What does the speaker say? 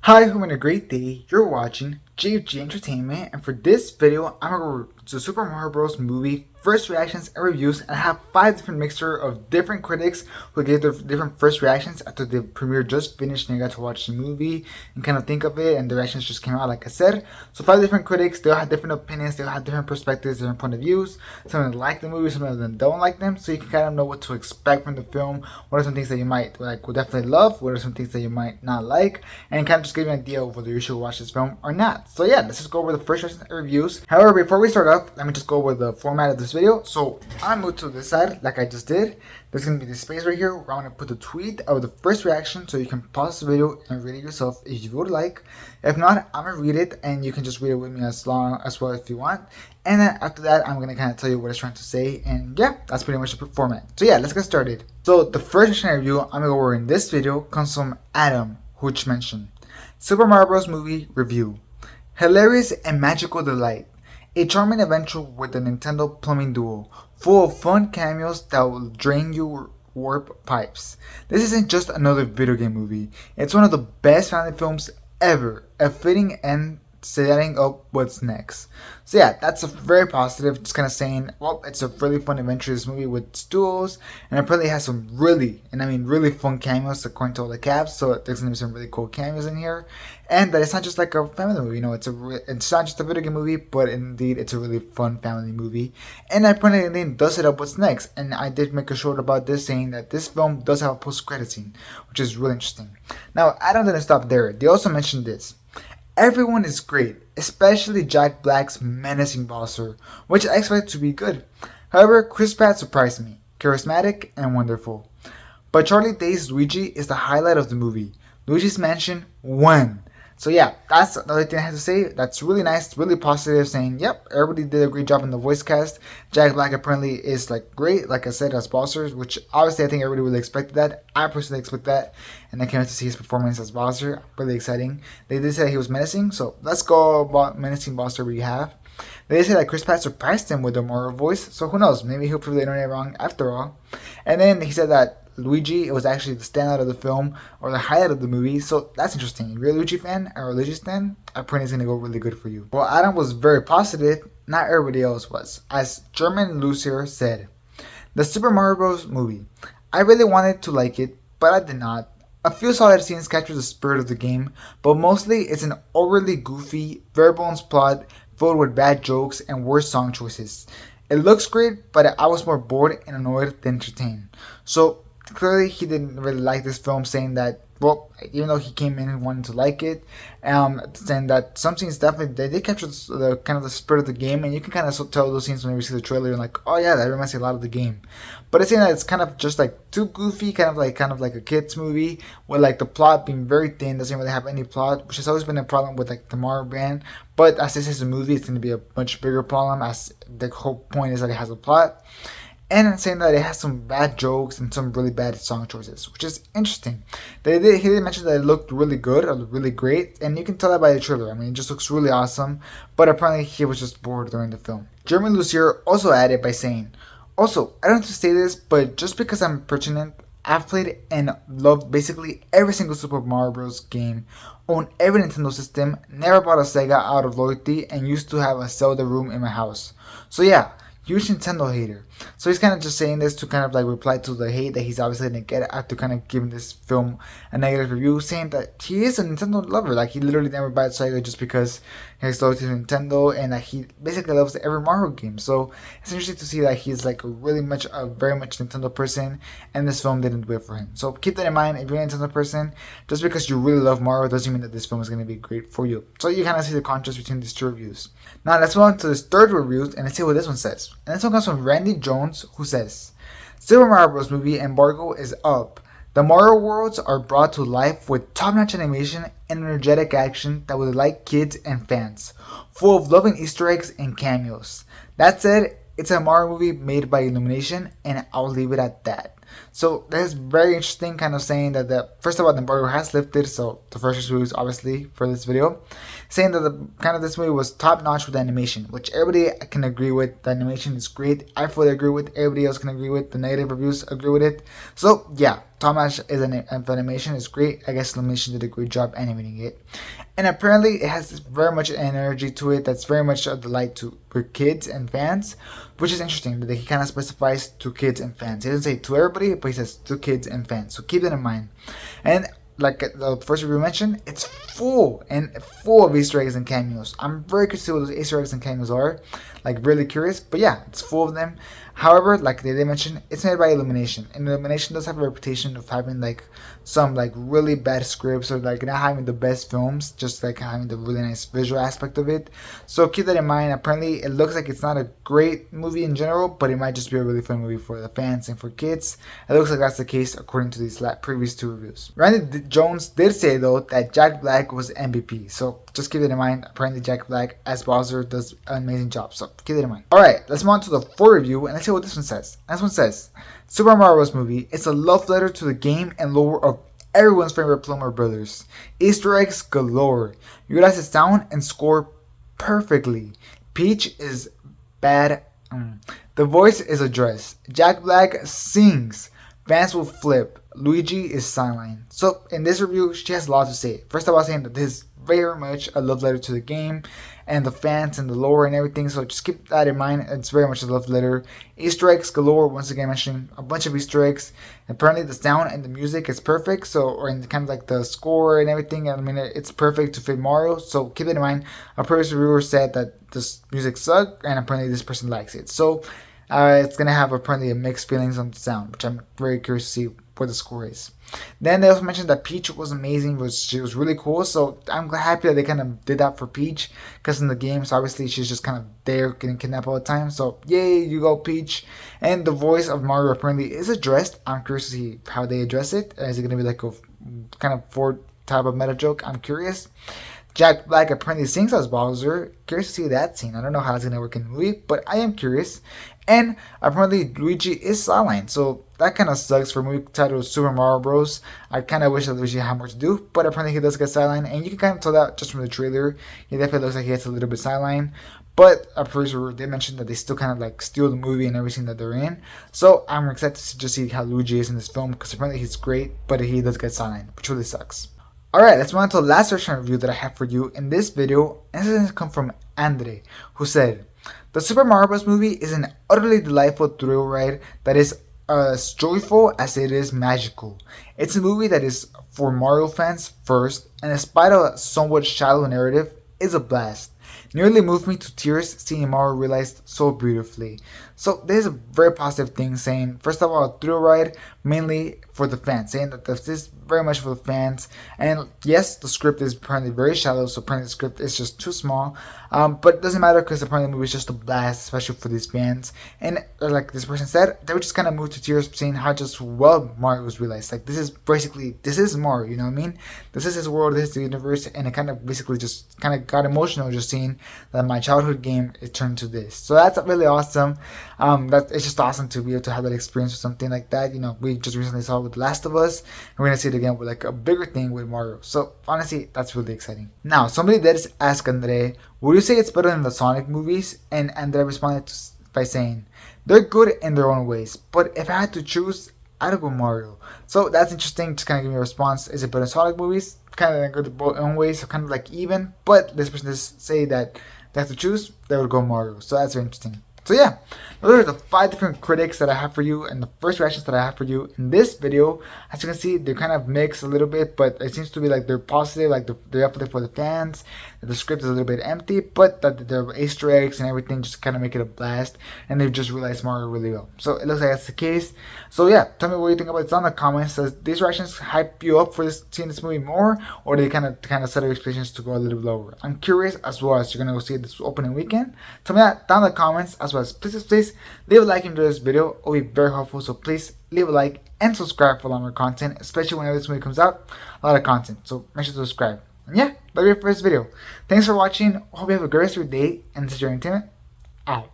Hi, hope you're having a great day. You're watching JFG Entertainment, and for this video, I'm gonna go to Super Mario Bros. Movie first reactions and reviews, and I have 5 different mixture of different critics who gave their different first reactions after the premiere just finished and you got to watch the movie and kind of think of it, and the reactions just came out like I said. So 5 different critics, they all had different opinions, they all had different perspectives, different point of views. Some of them like the movie, some of them don't like them, so you can kind of know what to expect from the film. What are some things that you might like, will definitely love, what are some things that you might not like, and kind of just give you an idea of whether you should watch this film or not. So yeah, let's just go over the first reactions and reviews. However, before we start off, let me just go over the format of this video. So I'm moved to this side like I just did. There's gonna be this space right here where I'm gonna put the tweet of the first reaction, so you can pause the video and read it yourself if you would like. If not, I'm gonna read it and you can just read it with me as long as well if you want. And then after that, I'm gonna kind of tell you what it's trying to say, and yeah, that's pretty much the format. So yeah, let's get started. So the first reaction review I'm gonna go over in this video comes from Adam, which mentioned Super Mario Bros. Movie review. Hilarious and magical delight. A charming adventure with the Nintendo plumbing duo, full of fun cameos that will drain your warp pipes. This isn't just another video game movie. It's one of the best family films ever, a fitting end setting up what's next. So yeah, that's a very positive, just kind of saying, well, it's a really fun adventurous movie with duos, and apparently it has some really, and I mean really fun cameos according to all the caps, so there's gonna be some really cool cameos in here, and that it's not just like a family movie, you know, it's not just a video game movie, but indeed it's a really fun family movie, and apparently it does set up what's next, and I did make a short about this saying that this film does have a post-credit scene, which is really interesting. Now, Adam didn't stop there, they also mentioned this. Everyone is great, especially Jack Black's menacing bosser, which I expect to be good. However, Chris Pratt surprised me, charismatic and wonderful. But Charlie Day's Luigi is the highlight of the movie. Luigi's Mansion won. So yeah, that's the only thing I have to say. That's really nice, really positive, saying, yep, everybody did a great job in the voice cast. Jack Black apparently is like great, like I said, as Bowser, which obviously I think everybody really expected that. I personally expect that, and I can't wait to see his performance as Bowser. Really exciting. They did say he was menacing, so let's go about menacing Bowser we have. They say that Chris Pratt surprised him with the Mario voice, so who knows, maybe he'll prove the internet wrong after all. And then he said that Luigi, it was actually the standout of the film, or the highlight of the movie, so that's interesting. If you're a Luigi fan, or a Luigi fan, I pray it's going to go really good for you. Well, Adam was very positive, not everybody else was. As German Lucier said, the Super Mario Bros. Movie. I really wanted to like it, but I did not. A few solid scenes capture the spirit of the game, but mostly it's an overly goofy, bare bones plot filled with bad jokes and worse song choices. It looks great, but I was more bored and annoyed than entertained. So clearly he didn't really like this film, saying that, well, even though he came in and wanted to like it, saying that some scenes definitely, they did capture the kind of the spirit of the game, and you can kind of tell those scenes when you see the trailer and like, oh yeah, that reminds me a lot of the game. But it's saying that it's kind of just like too goofy, kind of like a kids movie, with like the plot being very thin, doesn't really have any plot, which has always been a problem with like the Mario brand. But as this is a movie, it's going to be a much bigger problem, as the whole point is that it has a plot. And saying that it has some bad jokes and some really bad song choices, which is interesting. He did mention that it looked really good or really great, and you can tell that by the trailer. I mean, it just looks really awesome, but apparently he was just bored during the film. Jeremy Lucier also added by saying, also, I don't have to say this, but just because I'm pertinent, I've played and loved basically every single Super Mario Bros. Game, own every Nintendo system, never bought a Sega out of loyalty, and used to have a Zelda room in my house. So yeah, huge Nintendo hater. So he's kind of just saying this to kind of like reply to the hate that he's obviously going to get after kind of giving this film a negative review, saying that he is a Nintendo lover. Like, he literally never buys Sega just because he's loyal to Nintendo, and that he basically loves every Mario game. So it's interesting to see that he's like a very much Nintendo person, and this film didn't do it for him. So keep that in mind. If you're a Nintendo person, just because you really love Mario doesn't mean that this film is going to be great for you. So you kind of see the contrast between these two reviews. Now let's move on to this third review, and let's see what this one says. And this one comes from Randy Jones, who says, Super Mario Bros. Movie embargo is up. The Mario worlds are brought to life with top-notch animation and energetic action that will delight kids and fans, full of loving Easter eggs and cameos. That said, it's a Mario movie made by Illumination, and I'll leave it at that. So that's very interesting, kind of saying that first of all, the embargo has lifted, so the first review is obviously for this video, saying that this movie was top notch with the animation, which everybody can agree with. The animation is great. I fully agree with. Everybody else can agree with. The negative reviews agree with it. So yeah, Thomas is an animation is great. I guess Illumination did a great job animating it, and apparently it has very much energy to it that's very much a delight to for kids and fans, which is interesting that he kind of specifies to kids and fans. He doesn't say to everybody, but he says to kids and fans. So keep that in mind. And like the first review mentioned, it's full of Easter eggs and cameos. I'm very curious to see what those Easter eggs and cameos are, like really curious. But yeah, it's full of them. However, like they mentioned, it's made by Illumination, and Illumination does have a reputation of having like some like really bad scripts or like not having the best films, just like having the really nice visual aspect of it. So keep that in mind. Apparently, it looks like it's not a great movie in general, but it might just be a really fun movie for the fans and for kids. It looks like that's the case according to these previous two reviews. Randy Jones did say though that Jack Black was MVP, so just keep it in mind. Apparently, Jack Black as Bowser does an amazing job, so keep it in mind. All right, let's move on to the full review and let's see what this one says. This one says, Super Mario Bros. Movie is a love letter to the game and lore of everyone's favorite Plumber Brothers. Easter eggs galore. Utilize its sound and score perfectly. Peach is bad. The voice is addressed. Jack Black sings. Fans will flip. Luigi is sidelined. So in this review, she has a lot to say. First of all, saying that this is very much a love letter to the game and the fans and the lore and everything, so just keep that in mind. It's very much a love letter. Easter eggs galore, once again mentioning a bunch of Easter eggs. Apparently the sound and the music is perfect, so or in kind of like the score and everything, I mean it's perfect to fit Mario, so keep it in mind. A previous reviewer said that this music sucked, and apparently this person likes it, so it's gonna have apparently a mixed feelings on the sound, which I'm very curious to see what the score is. Then they also mentioned that Peach was amazing, she was really cool, so I'm happy that they kind of did that for Peach, because in the games obviously she's just kind of there getting kidnapped all the time, so yay, you go Peach. And the voice of Mario apparently is addressed. I'm curious to see how they address it. Is it going to be like a kind of Ford type of meta joke? I'm curious. Jack Black apparently sings as Bowser. Curious to see that scene. I don't know how it's going to work in the movie, but I am curious. And apparently Luigi is sidelined, so that kind of sucks for a movie titled Super Mario Bros. I kind of wish that Luigi had more to do, but apparently he does get sidelined, and you can kind of tell that just from the trailer. He definitely looks like he gets a little bit sidelined. But at first they mentioned that they still kind of like steal the movie and everything that they're in. So I'm excited to just see how Luigi is in this film, because apparently he's great, but he does get sidelined, which really sucks. Alright, let's move on to the last section review that I have for you in this video, and this has come from Andre, who said, the Super Mario Bros. Movie is an utterly delightful thrill ride that is as joyful as it is magical. It's a movie that is for Mario fans first, and in spite of a somewhat shallow narrative, is a blast. Nearly moved me to tears seeing Mario realized so beautifully. So this is a very positive thing, saying first of all a thrill ride mainly for the fans, saying that this is very much for the fans. And yes, the script is apparently very shallow, so apparently the script is just too small, but it doesn't matter because apparently the movie is just a blast, especially for these fans. And like this person said, they were just kind of moved to tears seeing how just well Mario was realized. Like this is Mario, you know what I mean? This is his world, this is the universe, and it kind of basically just kind of got emotional just seeing that my childhood game it turned to this. So that's really awesome. That it's just awesome to be able to have that experience with something like that. You know, we just recently saw it with The Last of Us, and we're gonna see it again with like a bigger thing with Mario. So honestly, that's really exciting. Now, somebody did ask Andre, would you say it's better than the Sonic movies? And Andre responded by saying, they're good in their own ways, but if I had to choose, I'd go Mario. So that's interesting. Just kind of give me a response. Is it better than Sonic movies? Kind of go their own ways, so kind of like even. But this person does say that they have to choose, they would go Mario. So that's very interesting. So yeah, those are the 5 different critics that I have for you and the first reactions that I have for you in this video. As you can see, they're kind of mixed a little bit, but it seems to be like they're positive, like they're definitely for the fans. The script is a little bit empty, but the Easter eggs and everything just kind of make it a blast, and they've just realized Mario really well. So it looks like that's the case. So yeah, tell me what you think about it down in the comments. Does these reactions hype you up for seeing this movie more, or do they kind of set your expectations to go a little lower? I'm curious as well as you're gonna go see it this opening weekend. Tell me that down in the comments as well as please leave a like and enjoy this video. It will be very helpful. So please leave a like and subscribe for longer content, especially whenever this movie comes out. A lot of content, so make sure to subscribe. And yeah, that'll be it for this video. Thanks for watching. Hope you have a great rest of your day, and this is your entertainment out.